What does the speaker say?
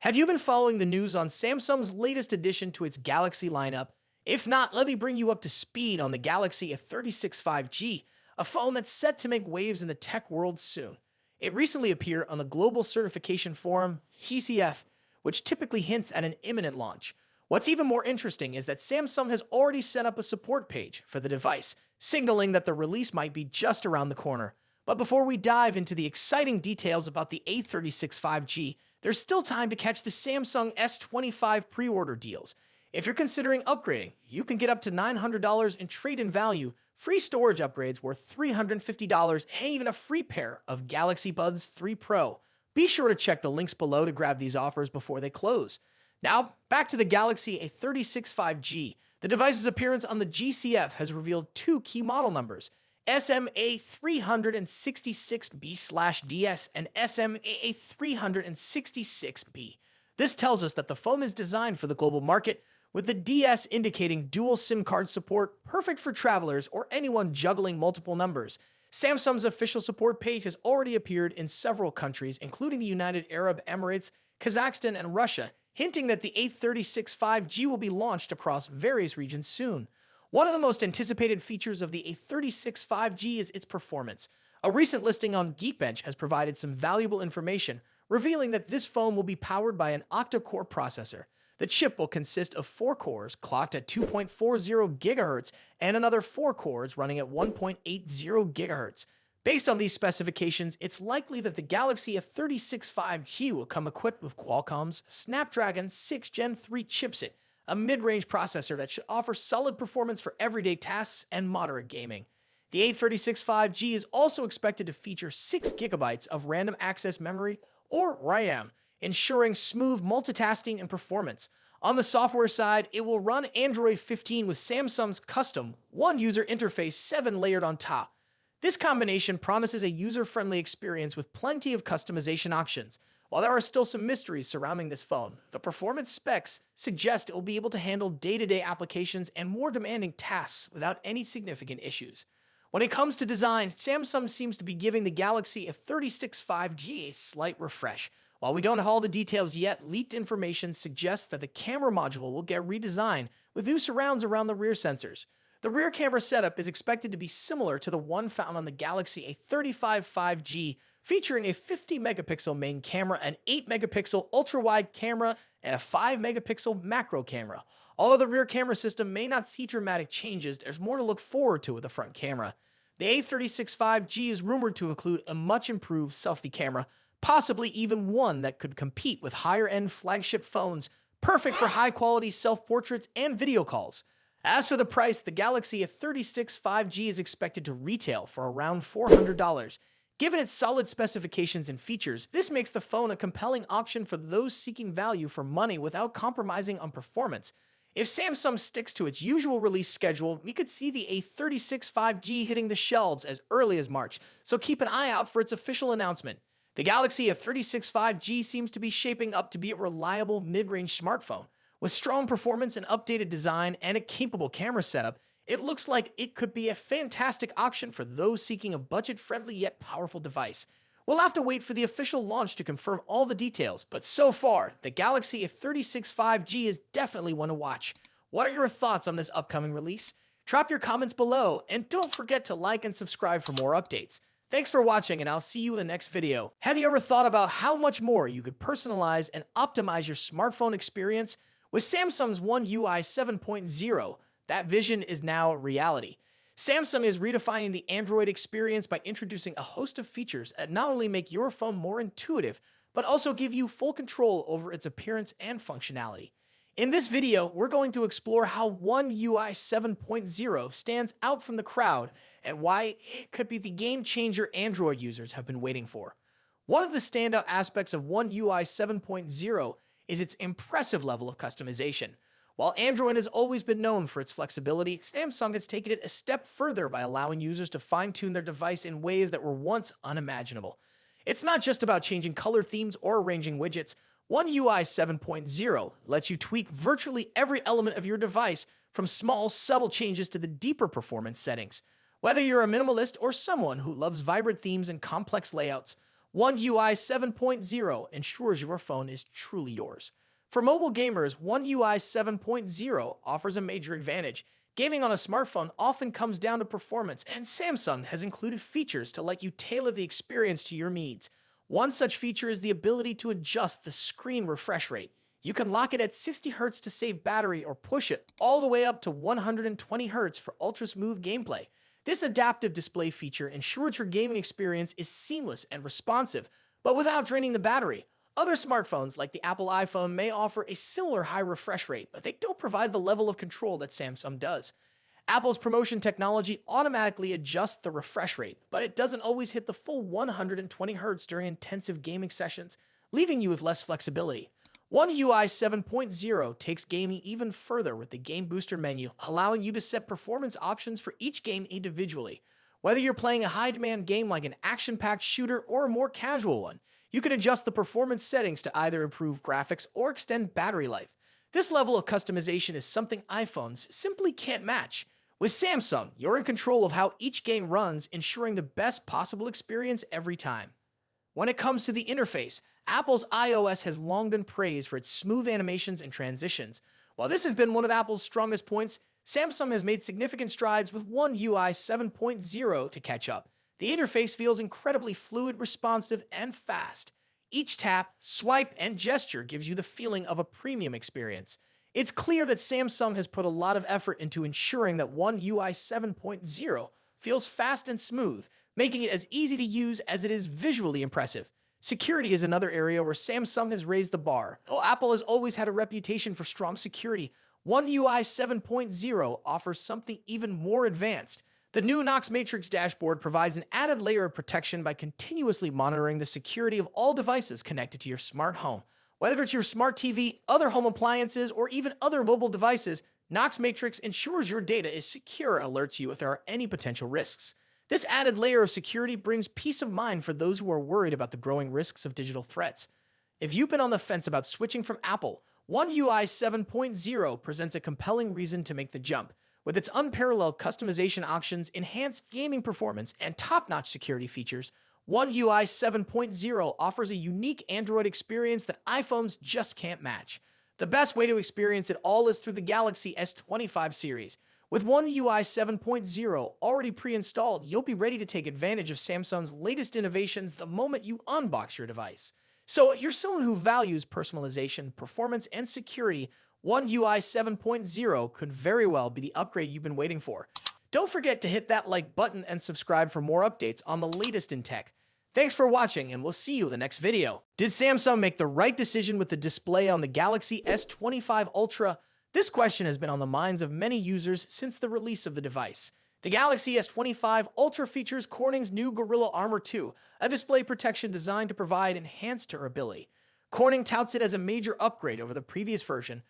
Have you been following the news on Samsung's latest addition to its Galaxy lineup? If not, let me bring you up to speed on the Galaxy A36 5G, a phone that's set to make waves in the tech world soon. It recently appeared on the global certification forum, GCF, which typically hints at an imminent launch. What's even more interesting is that Samsung has already set up a support page for the device, signaling that the release might be just around the corner. But before we dive into the exciting details about the A36 5G, there's still time to catch the Samsung S25 pre-order deals. If you're considering upgrading, you can get up to $900 in trade-in value, free storage upgrades worth $350, and even a free pair of Galaxy Buds 3 Pro. Be sure to check the links below to grab these offers before they close. Now, back to the Galaxy A36 5G. The device's appearance on the GCF has revealed two key model numbers: SMA366B/DS and SMA366B. This tells us that the phone is designed for the global market, with the DS indicating dual SIM card support, perfect for travelers or anyone juggling multiple numbers. Samsung's official support page has already appeared in several countries, including the United Arab Emirates, Kazakhstan, and Russia, hinting that the A36 5G will be launched across various regions soon. One of the most anticipated features of the A36 5G is its performance. A recent listing on Geekbench has provided some valuable information, revealing that this phone will be powered by an octa-core processor. The chip will consist of 4 cores clocked at 2.40 GHz and another 4 cores running at 1.80 GHz. Based on these specifications, it's likely that the Galaxy A36 5G will come equipped with Qualcomm's Snapdragon 6 Gen 3 chipset, a mid-range processor that should offer solid performance for everyday tasks and moderate gaming. The A36 5G is also expected to feature 6 GB of random access memory, or RAM, ensuring smooth multitasking and performance. On the software side, it will run Android 15 with Samsung's custom One User Interface 7 layered on top. This combination promises a user-friendly experience with plenty of customization options. While there are still some mysteries surrounding this phone, the performance specs suggest it will be able to handle day-to-day applications and more demanding tasks without any significant issues. When it comes to design, Samsung seems to be giving the Galaxy A36 5G a slight refresh. While we don't have all the details yet, leaked information suggests that the camera module will get redesigned with new surrounds around the rear sensors. The rear camera setup is expected to be similar to the one found on the Galaxy A35 5G, featuring a 50-megapixel main camera, an 8-megapixel ultra-wide camera, and a 5-megapixel macro camera. Although the rear camera system may not see dramatic changes, there's more to look forward to with the front camera. The A36 5G is rumored to include a much-improved selfie camera, possibly even one that could compete with higher-end flagship phones, perfect for high-quality self-portraits and video calls. As for the price, the Galaxy A36 5G is expected to retail for around $400. Given its solid specifications and features, this makes the phone a compelling option for those seeking value for money without compromising on performance. If Samsung sticks to its usual release schedule, we could see the A36 5G hitting the shelves as early as March, so keep an eye out for its official announcement. The Galaxy A36 5G seems to be shaping up to be a reliable mid-range smartphone. With strong performance and updated design and a capable camera setup, it looks like it could be a fantastic option for those seeking a budget-friendly yet powerful device. We'll have to wait for the official launch to confirm all the details, but so far, the Galaxy A36 5G is definitely one to watch. What are your thoughts on this upcoming release? Drop your comments below, and don't forget to like and subscribe for more updates. Thanks for watching, and I'll see you in the next video. Have you ever thought about how much more you could personalize and optimize your smartphone experience? With Samsung's One UI 7.0, that vision is now reality. Samsung is redefining the Android experience by introducing a host of features that not only make your phone more intuitive, but also give you full control over its appearance and functionality. In this video, we're going to explore how One UI 7.0 stands out from the crowd and why it could be the game-changer Android users have been waiting for. One of the standout aspects of One UI 7.0 is its impressive level of customization. While Android has always been known for its flexibility, Samsung has taken it a step further by allowing users to fine-tune their device in ways that were once unimaginable. It's not just about changing color themes or arranging widgets. One UI 7.0 lets you tweak virtually every element of your device, from small, subtle changes to the deeper performance settings. Whether you're a minimalist or someone who loves vibrant themes and complex layouts, One UI 7.0 ensures your phone is truly yours. For mobile gamers, One UI 7.0 offers a major advantage. Gaming on a smartphone often comes down to performance, and Samsung has included features to let you tailor the experience to your needs. One such feature is the ability to adjust the screen refresh rate. You can lock it at 60 Hz to save battery or push it all the way up to 120 Hz for ultra-smooth gameplay. This adaptive display feature ensures your gaming experience is seamless and responsive, but without draining the battery. Other smartphones, like the Apple iPhone, may offer a similar high refresh rate, but they don't provide the level of control that Samsung does. Apple's promotion technology automatically adjusts the refresh rate, but it doesn't always hit the full 120 Hz during intensive gaming sessions, leaving you with less flexibility. One UI 7.0 takes gaming even further with the Game Booster menu, allowing you to set performance options for each game individually. Whether you're playing a high-demand game like an action-packed shooter or a more casual one, you can adjust the performance settings to either improve graphics or extend battery life. This level of customization is something iPhones simply can't match. With Samsung, you're in control of how each game runs, ensuring the best possible experience every time. When it comes to the interface, Apple's iOS has long been praised for its smooth animations and transitions. While this has been one of Apple's strongest points, Samsung has made significant strides with One UI 7.0 to catch up. The interface feels incredibly fluid, responsive, and fast. Each tap, swipe, and gesture gives you the feeling of a premium experience. It's clear that Samsung has put a lot of effort into ensuring that One UI 7.0 feels fast and smooth, making it as easy to use as it is visually impressive. Security is another area where Samsung has raised the bar. Though Apple has always had a reputation for strong security, One UI 7.0 offers something even more advanced. The new Knox Matrix dashboard provides an added layer of protection by continuously monitoring the security of all devices connected to your smart home. Whether it's your smart TV, other home appliances, or even other mobile devices, Knox Matrix ensures your data is secure and alerts you if there are any potential risks. This added layer of security brings peace of mind for those who are worried about the growing risks of digital threats. If you've been on the fence about switching from Apple, One UI 7.0 presents a compelling reason to make the jump. With its unparalleled customization options, enhanced gaming performance, and top-notch security features, One UI 7.0 offers a unique Android experience that iPhones just can't match. The best way to experience it all is through the Galaxy S25 series. With One UI 7.0 already pre-installed, you'll be ready to take advantage of Samsung's latest innovations the moment you unbox your device. So if you're someone who values personalization, performance, and security, One UI 7.0 could very well be the upgrade you've been waiting for. Don't forget to hit that like button and subscribe for more updates on the latest in tech. Thanks for watching, and we'll see you in the next video. Did Samsung make the right decision with the display on the Galaxy S25 Ultra? This question has been on the minds of many users since the release of the device. The Galaxy S25 Ultra features Corning's new Gorilla Armor 2, a display protection designed to provide enhanced durability. Corning touts it as a major upgrade over the previous version,